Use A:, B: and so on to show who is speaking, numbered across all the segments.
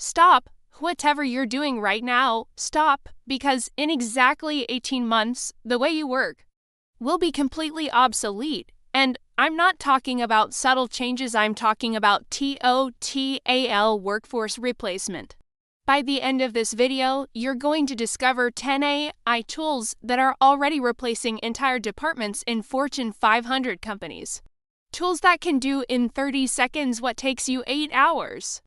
A: Stop whatever you're doing right now. Stop, because in exactly 18 months, the way you work will be completely obsolete. And I'm not talking about subtle changes, I'm talking about TOTAL workforce replacement. By the end of this video, you're going to discover 10 AI tools that are already replacing entire departments in Fortune 500 companies. Tools that can do in 30 seconds what takes you 8 hours.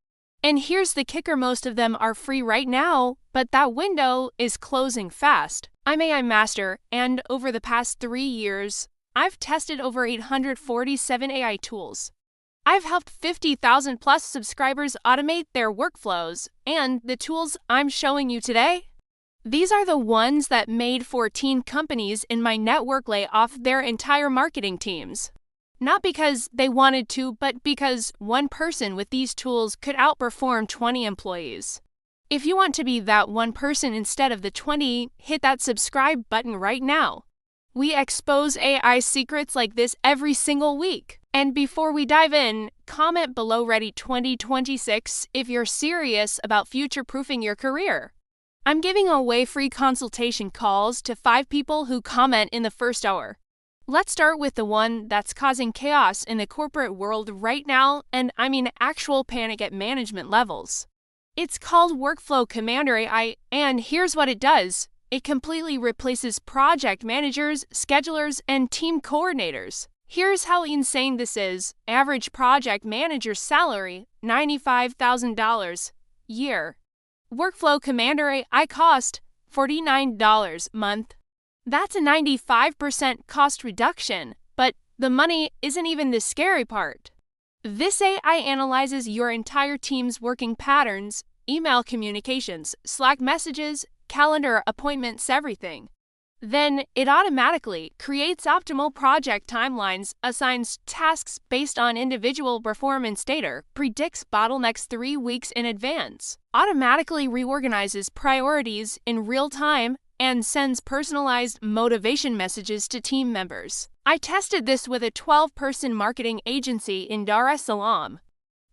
A: And here's the kicker, most of them are free right now, but that window is closing fast. I'm AI Master, and over the past 3 years, I've tested over 847 AI tools. I've helped 50,000 plus subscribers automate their workflows, and the tools I'm showing you today, these are the ones that made 14 companies in my network lay off their entire marketing teams. Not because they wanted to, but because one person with these tools could outperform 20 employees. If you want to be that one person instead of the 20, hit that subscribe button right now. We expose AI secrets like this every single week. And before we dive in, comment below Ready 2026 if you're serious about future-proofing your career. I'm giving away free consultation calls to 5 people who comment in the first hour. Let's start with the one that's causing chaos in the corporate world right now, and I mean actual panic at management levels. It's called Workflow Commander AI, and here's what it does. It completely replaces project managers, schedulers, and team coordinators. Here's how insane this is. Average project manager salary, $95,000 year. Workflow Commander AI cost $49 month. That's a 95% cost reduction, but the money isn't even the scary part. This AI analyzes your entire team's working patterns, email communications, Slack messages, calendar appointments, everything. Then it automatically creates optimal project timelines, assigns tasks based on individual performance data, predicts bottlenecks 3 weeks in advance, automatically reorganizes priorities in real time, and sends personalized motivation messages to team members. I tested this with a 12-person marketing agency in Dar es Salaam.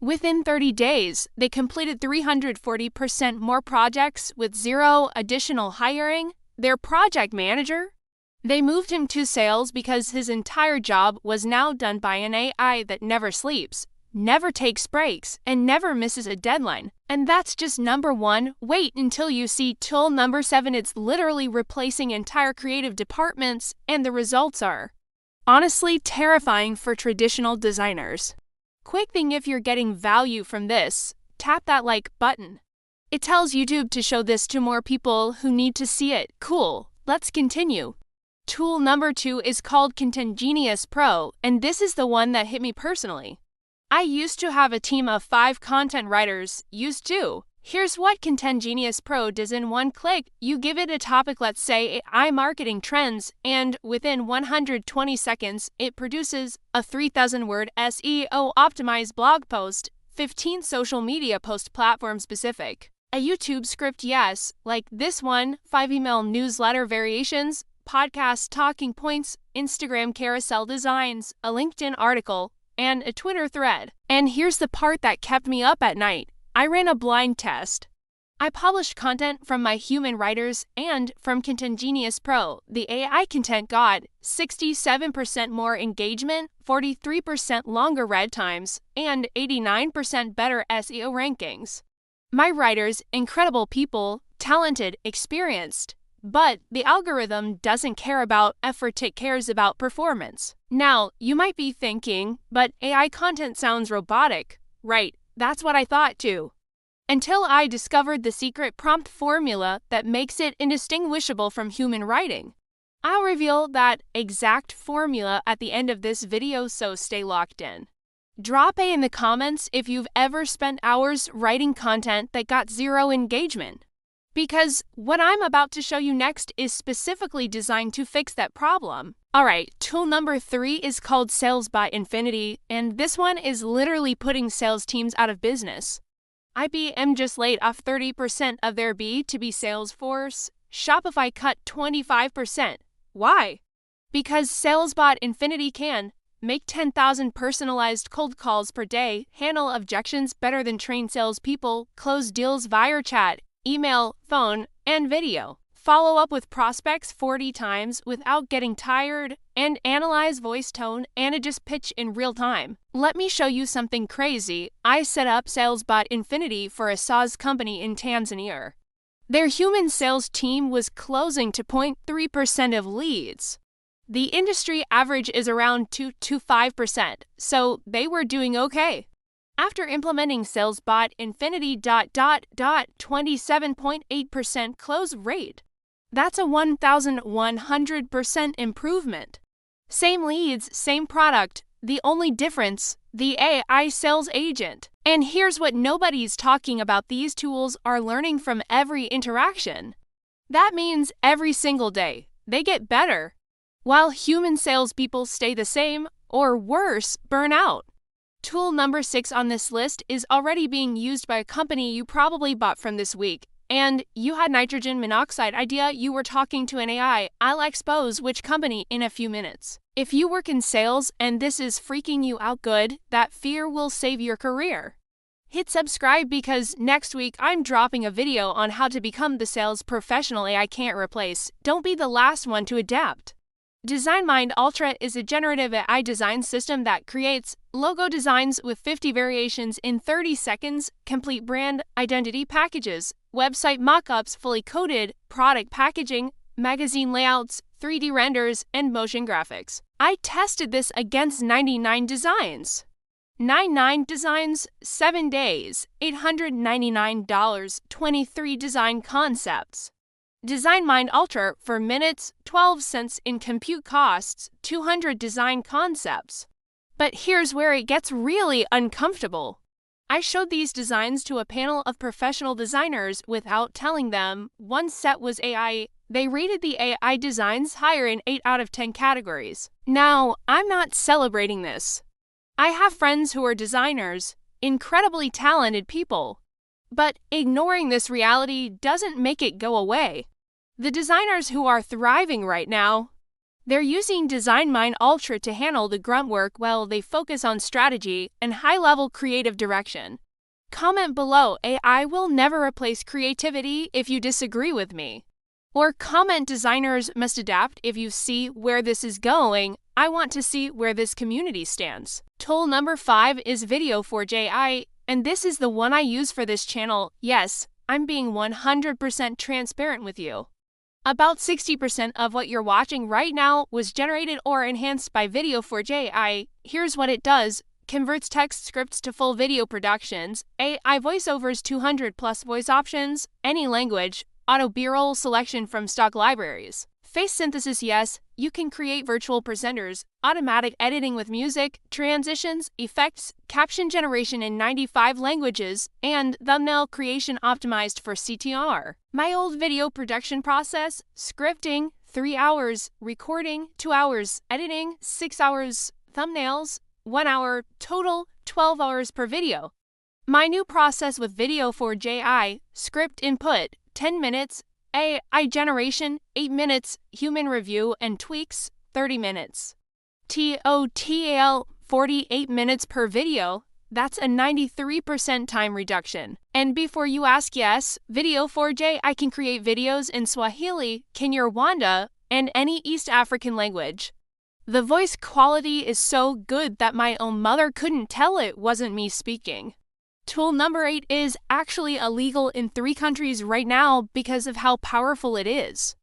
A: Within 30 days, they completed 340% more projects with 0 additional hiring. Their project manager, they moved him to sales because his entire job was now done by an AI that never sleeps, never takes breaks, and never misses a deadline. And that's just number 1. Wait until you see tool number 7. It's literally replacing entire creative departments, and the results are honestly terrifying for traditional designers. Quick thing, if you're getting value from this, tap that like button. It tells YouTube to show this to more people who need to see it. Cool, let's continue. Tool number 2 is called Content Genius Pro, and this is the one that hit me personally. I used to have a team of 5 content writers, used to. Here's what Content Genius Pro does in one click. You give it a topic, let's say AI marketing trends, and within 120 seconds, it produces a 3,000-word SEO optimized blog post, 15 social media post platform specific, a YouTube script, yes, like this one, 5 email newsletter variations, podcast talking points, Instagram carousel designs, a LinkedIn article, and a Twitter thread. And here's the part that kept me up at night. I ran a blind test. I published content from my human writers and from Content Genius Pro. The AI content got 67% more engagement, 43% longer read times, and 89% better SEO rankings. My writers, incredible people, talented, experienced. But the algorithm doesn't care about effort, it cares about performance. Now, you might be thinking, but AI content sounds robotic. Right, that's what I thought too. Until I discovered the secret prompt formula that makes it indistinguishable from human writing. I'll reveal that exact formula at the end of this video, so stay locked in. Drop A in the comments if you've ever spent hours writing content that got 0 engagement. Because what I'm about to show you next is specifically designed to fix that problem. Alright, tool number 3 is called SalesBot Infinity, and this one is literally putting sales teams out of business. IBM just laid off 30% of their B2B sales force. Shopify cut 25%. Why? Because SalesBot Infinity can make 10,000 personalized cold calls per day, handle objections better than trained salespeople, close deals via chat, email, phone, and video, follow up with prospects 40 times without getting tired, and analyze voice tone and adjust pitch in real time. Let me show you something crazy. I set up SalesBot Infinity for a SaaS company in Tanzania. Their human sales team was closing to 0.3% of leads. The industry average is around 2 to 5%, so they were doing okay. After implementing SalesBot Infinity, 27.8% close rate. That's a 1,100% improvement. Same leads, same product. The only difference, the AI sales agent. And here's what nobody's talking about: these tools are learning from every interaction. That means every single day, they get better, while human salespeople stay the same, or worse, burn out. Tool number 6 on this list is already being used by a company you probably bought from this week, and you had nitrogen monoxide idea you were talking to an AI. I'll expose which company in a few minutes. If you work in sales and this is freaking you out good, that fear will save your career. Hit subscribe because next week I'm dropping a video on how to become the sales professional AI can't replace. Don't be the last one to adapt. DesignMind Ultra is a generative AI design system that creates logo designs with 50 variations in 30 seconds, complete brand identity packages, website mockups fully coded, product packaging, magazine layouts, 3D renders, and motion graphics. I tested this against 99 designs. 99 designs, 7 days, $899, 23 design concepts. DesignMind Ultra for minutes, 12 cents in compute costs, 200 design concepts. But here's where it gets really uncomfortable. I showed these designs to a panel of professional designers without telling them one set was AI. They rated the AI designs higher in 8 out of 10 categories. Now, I'm not celebrating this. I have friends who are designers, incredibly talented people. But ignoring this reality doesn't make it go away. The designers who are thriving right now, they're using DesignMind Ultra to handle the grunt work while they focus on strategy and high-level creative direction. Comment below, AI will never replace creativity if you disagree with me. Or comment, designers must adapt if you see where this is going. I want to see where this community stands. Tool number 5 is Video4J, and this is the one I use for this channel. Yes, I'm being 100% transparent with you. About 60% of what you're watching right now was generated or enhanced by Video4J. Here's what it does. Converts text scripts to full video productions, AI voiceovers 200 plus voice options, any language, auto B-roll selection from stock libraries. Face synthesis, yes, you can create virtual presenters, automatic editing with music, transitions, effects, caption generation in 95 languages, and thumbnail creation optimized for CTR. My old video production process, scripting, 3 hours, recording, 2 hours, editing, 6 hours, thumbnails, 1 hour, total 12 hours per video. My new process with Video4J, script input, 10 minutes, AI generation, 8 minutes, human review and tweaks, 30 minutes. TOTL, 48 minutes per video. That's a 93% time reduction. And before you ask, yes, Video4J can create videos in Swahili, Kinyarwanda, and any East African language. The voice quality is so good that my own mother couldn't tell it wasn't me speaking. Tool number 8 is actually illegal in 3 countries right now because of how powerful it is.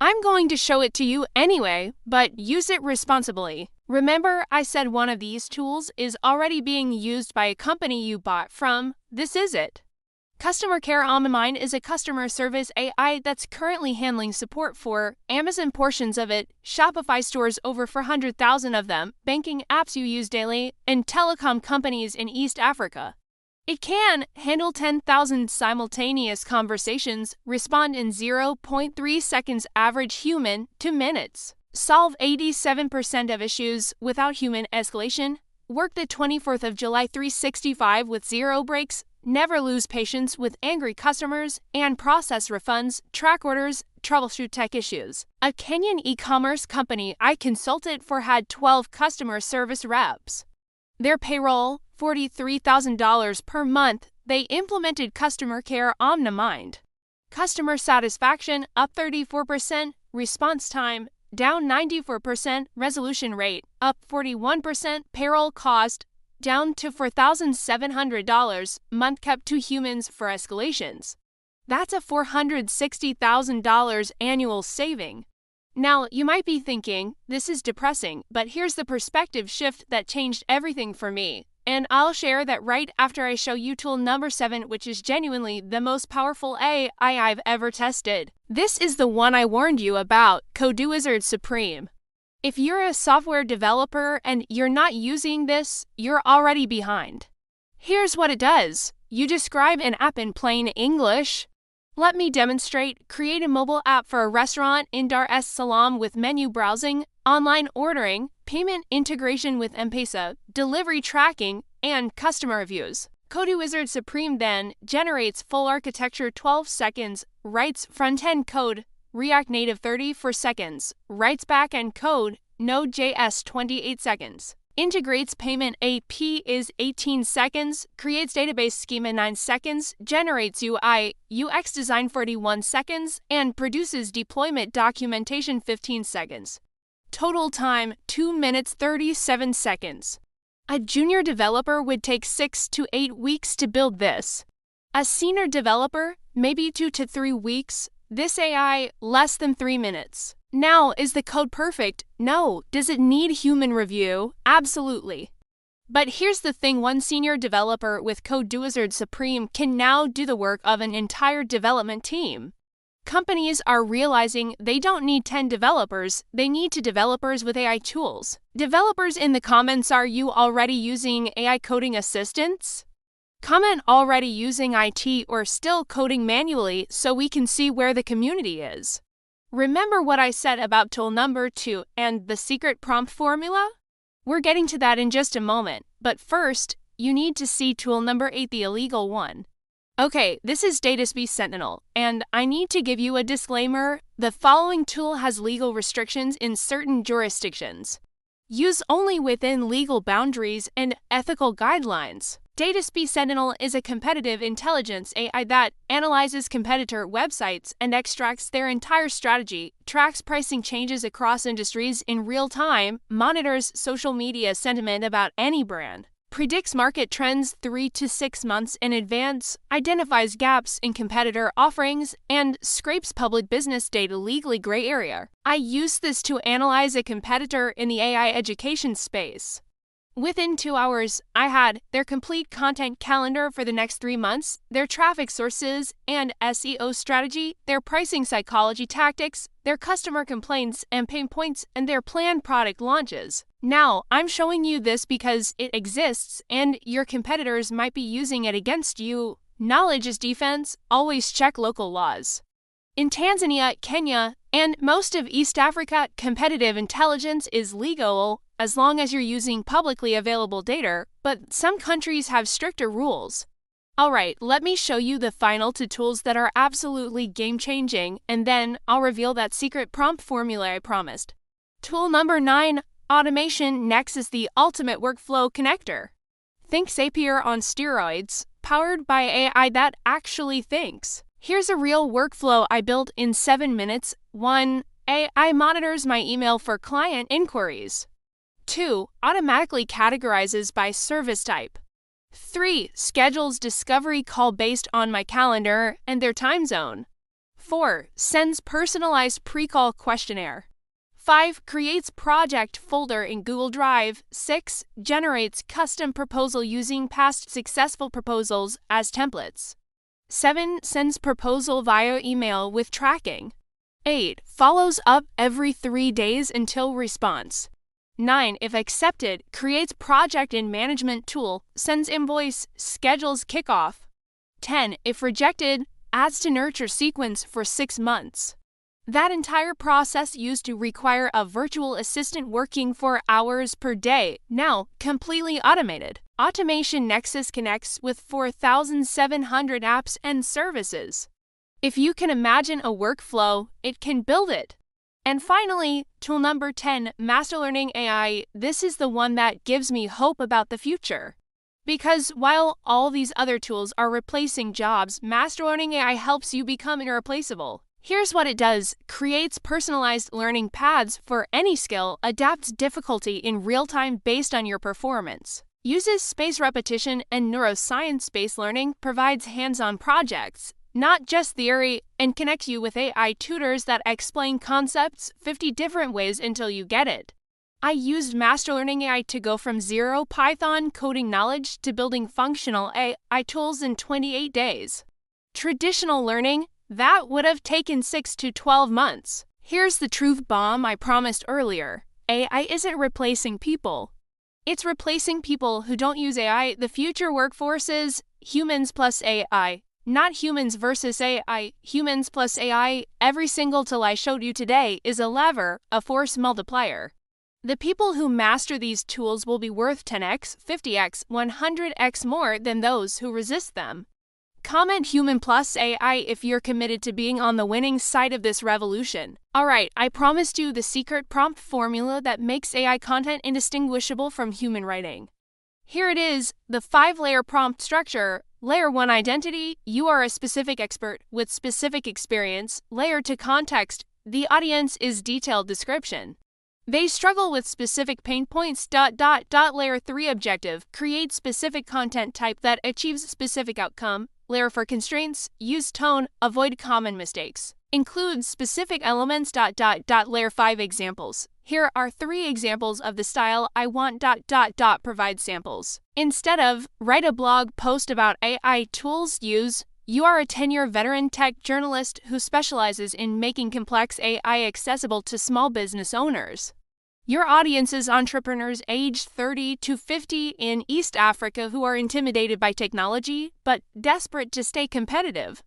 A: I'm going to show it to you anyway, but use it responsibly. Remember, I said one of these tools is already being used by a company you bought from. This is it. Customer Care Online is a customer service AI that's currently handling support for Amazon portions of it, Shopify stores over 400,000 of them, banking apps you use daily, and telecom companies in East Africa. It can handle 10,000 simultaneous conversations, respond in 0.3 seconds average human to minutes, solve 87% of issues without human escalation, work the 24th of July 365 with 0 breaks, never lose patience with angry customers, and process refunds, track orders, troubleshoot tech issues. A Kenyan e-commerce company I consulted for had 12 customer service reps. Their payroll, $43,000 per month. They implemented customer care OmniMind. Customer satisfaction up 34%, response time down 94%, resolution rate up 41%, payroll cost down to $4,700 month kept 2 humans for escalations. That's a $460,000 annual saving. Now, you might be thinking, this is depressing, but here's the perspective shift that changed everything for me. And I'll share that right after I show you tool number 7, which is genuinely the most powerful AI I've ever tested. This is the one I warned you about, CodeWizard Supreme. If you're a software developer and you're not using this, you're already behind. Here's what it does. You describe an app in plain English. Let me demonstrate. Create a mobile app for a restaurant in Dar es Salaam with menu browsing, online ordering, payment integration with M-Pesa, delivery tracking, and customer reviews. CodeWizard Supreme then generates full architecture 12 seconds, writes front-end code, React Native 34 seconds, writes back-end code, Node.js 28 seconds. Integrates payment AP is 18 seconds, creates database schema 9 seconds, generates UI, UX design 41 seconds, and produces deployment documentation 15 seconds. Total time 2 minutes 37 seconds. A junior developer would take 6 to 8 weeks to build this. A senior developer, maybe 2 to 3 weeks. This AI, less than 3 minutes. Now, is the code perfect? No. Does it need human review? Absolutely. But here's the thing, one senior developer with CodeWizard Supreme can now do the work of an entire development team. Companies are realizing they don't need 10 developers, they need 2 developers with AI tools. Developers in the comments, are you already using AI coding assistants? Comment already using IT or still coding manually so we can see where the community is. Remember what I said about tool number 2 and the secret prompt formula? We're getting to that in just a moment, but first, you need to see tool number 8, the illegal one. Okay, this is Dataspeed Sentinel, and I need to give you a disclaimer. The following tool has legal restrictions in certain jurisdictions. Use only within legal boundaries and ethical guidelines. Dataspeed Sentinel is a competitive intelligence AI that analyzes competitor websites and extracts their entire strategy, tracks pricing changes across industries in real time, monitors social media sentiment about any brand, predicts market trends 3 to 6 months in advance, identifies gaps in competitor offerings, and scrapes public business data legally gray area. I used this to analyze a competitor in the AI education space. Within 2 hours, I had their complete content calendar for the next 3 months, their traffic sources and SEO strategy, their pricing psychology tactics, their customer complaints and pain points, and their planned product launches. Now, I'm showing you this because it exists and your competitors might be using it against you. Knowledge is defense, always check local laws. In Tanzania, Kenya, and most of East Africa, competitive intelligence is legal as long as you're using publicly available data, but some countries have stricter rules. Alright, let me show you the final 2 tools that are absolutely game-changing, and then I'll reveal that secret prompt formula I promised. Tool number 9, Automation Nexus, the ultimate workflow connector. Think Zapier on steroids, powered by AI that actually thinks. Here's a real workflow I built in 7 minutes. 1. AI monitors my email for client inquiries. 2. Automatically categorizes by service type. 3. Schedules discovery call based on my calendar and their time zone. 4. Sends personalized pre-call questionnaire. 5. Creates project folder in Google Drive. 6. Generates custom proposal using past successful proposals as templates. 7. Sends proposal via email with tracking. 8. Follows up every 3 days until response. 9. If accepted, creates project and management tool, sends invoice, schedules kickoff. 10. If rejected, adds to nurture sequence for 6 months. That entire process used to require a virtual assistant working for hours per day, now completely automated. Automation Nexus connects with 4,700 apps and services. If you can imagine a workflow, it can build it. And finally, tool number 10, Master Learning AI. This is the one that gives me hope about the future. Because while all these other tools are replacing jobs, Master Learning AI helps you become irreplaceable. Here's what it does: creates personalized learning paths for any skill, adapts difficulty in real time based on your performance, uses spaced repetition and neuroscience-based learning, provides hands-on projects, not just theory, and connects you with AI tutors that explain concepts 50 different ways until you get it. I used Master Learning AI to go from zero Python coding knowledge to building functional AI tools in 28 days. Traditional learning, that would have taken 6 to 12 months. Here's the truth bomb I promised earlier. AI isn't replacing people. It's replacing people who don't use AI. The future workforce is humans plus AI. Not humans versus AI, humans plus AI. Every single tool I showed you today is a lever, a force multiplier. The people who master these tools will be worth 10x, 50x, 100x more than those who resist them. Comment human plus AI if you're committed to being on the winning side of this revolution. Alright, I promised you the secret prompt formula that makes AI content indistinguishable from human writing. Here it is, the 5-layer prompt structure. Layer 1, identity. You are a specific expert with specific experience. Layer 2, context. The audience is detailed description. They struggle with specific pain points. Layer 3, objective. Create specific content type that achieves specific outcome. Layer 4, constraints. Use tone. Avoid common mistakes. Include specific elements. Layer 5, examples. Here are 3 examples of the style I want. Provide samples. Instead of write a blog post about AI tools, use you are a 10-year veteran tech journalist who specializes in making complex AI accessible to small business owners. Your audience is entrepreneurs aged 30 to 50 in East Africa who are intimidated by technology but desperate to stay competitive.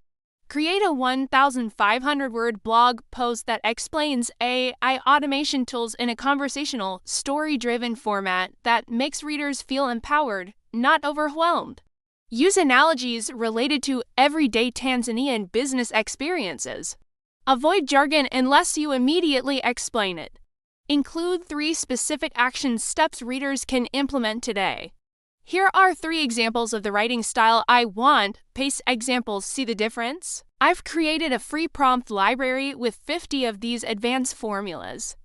A: Create a 1,500-word blog post that explains AI automation tools in a conversational, story-driven format that makes readers feel empowered, not overwhelmed. Use analogies related to everyday Tanzanian business experiences. Avoid jargon unless you immediately explain it. Include 3 specific action steps readers can implement today. Here are 3 examples of the writing style I want. Paste examples. See the difference? I've created a free prompt library with 50 of these advanced formulas.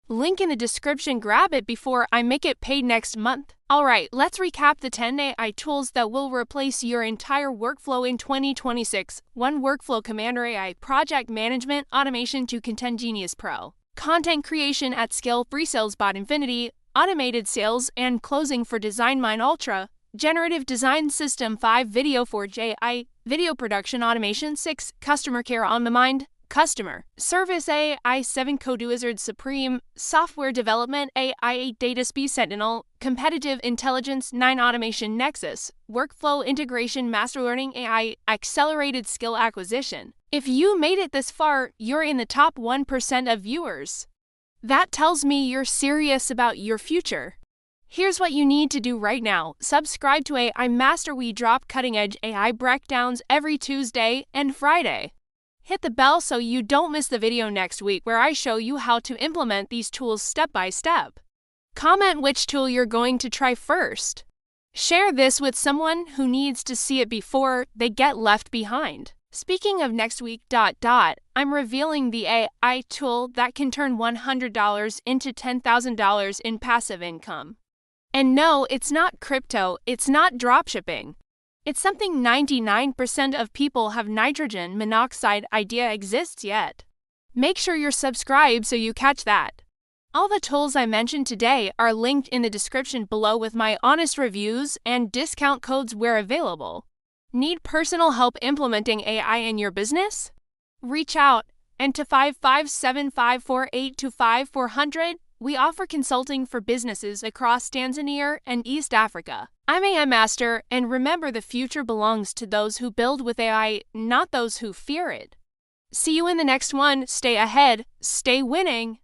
A: Link in the description. Grab it before I make it paid next month. Alright, let's recap the 10 AI tools that will replace your entire workflow in 2026. 1. Workflow Commander AI. Project Management Automation to Content Genius Pro. Content creation at scale. Free Sales Bot Infinity. Automated sales and closing for DesignMind Ultra. Generative Design System. 5. Video Forge AI. Video Production Automation. 6. Customer Care on the Mind. Customer Service AI. 7. CodeWizard Supreme. Software Development AI. 8. Data Speed Sentinel. Competitive Intelligence. 9. Automation Nexus. Workflow Integration. Master Learning AI. Accelerated Skill Acquisition. If you made it this far, you're in the top 1% of viewers. That tells me you're serious about your future. Here's what you need to do right now. Subscribe to AI Master. We drop cutting-edge AI breakdowns every Tuesday and Friday. Hit the bell so you don't miss the video next week where I show you how to implement these tools step by step. Comment which tool you're going to try first. Share this with someone who needs to see it before they get left behind. Speaking of next week, I'm revealing the AI tool that can turn $100 into $10,000 in passive income. And no, it's not crypto, it's not dropshipping. It's something 99% of people have nitrogen monoxide idea exists yet. Make sure you're subscribed so you catch that. All the tools I mentioned today are linked in the description below with my honest reviews and discount codes where available. Need personal help implementing AI in your business? Reach out and to 55754825 we offer consulting for businesses across Tanzania and East Africa. I'm AI Master, and remember the future belongs to those who build with AI, not those who fear it. See you in the next one. Stay ahead, stay winning.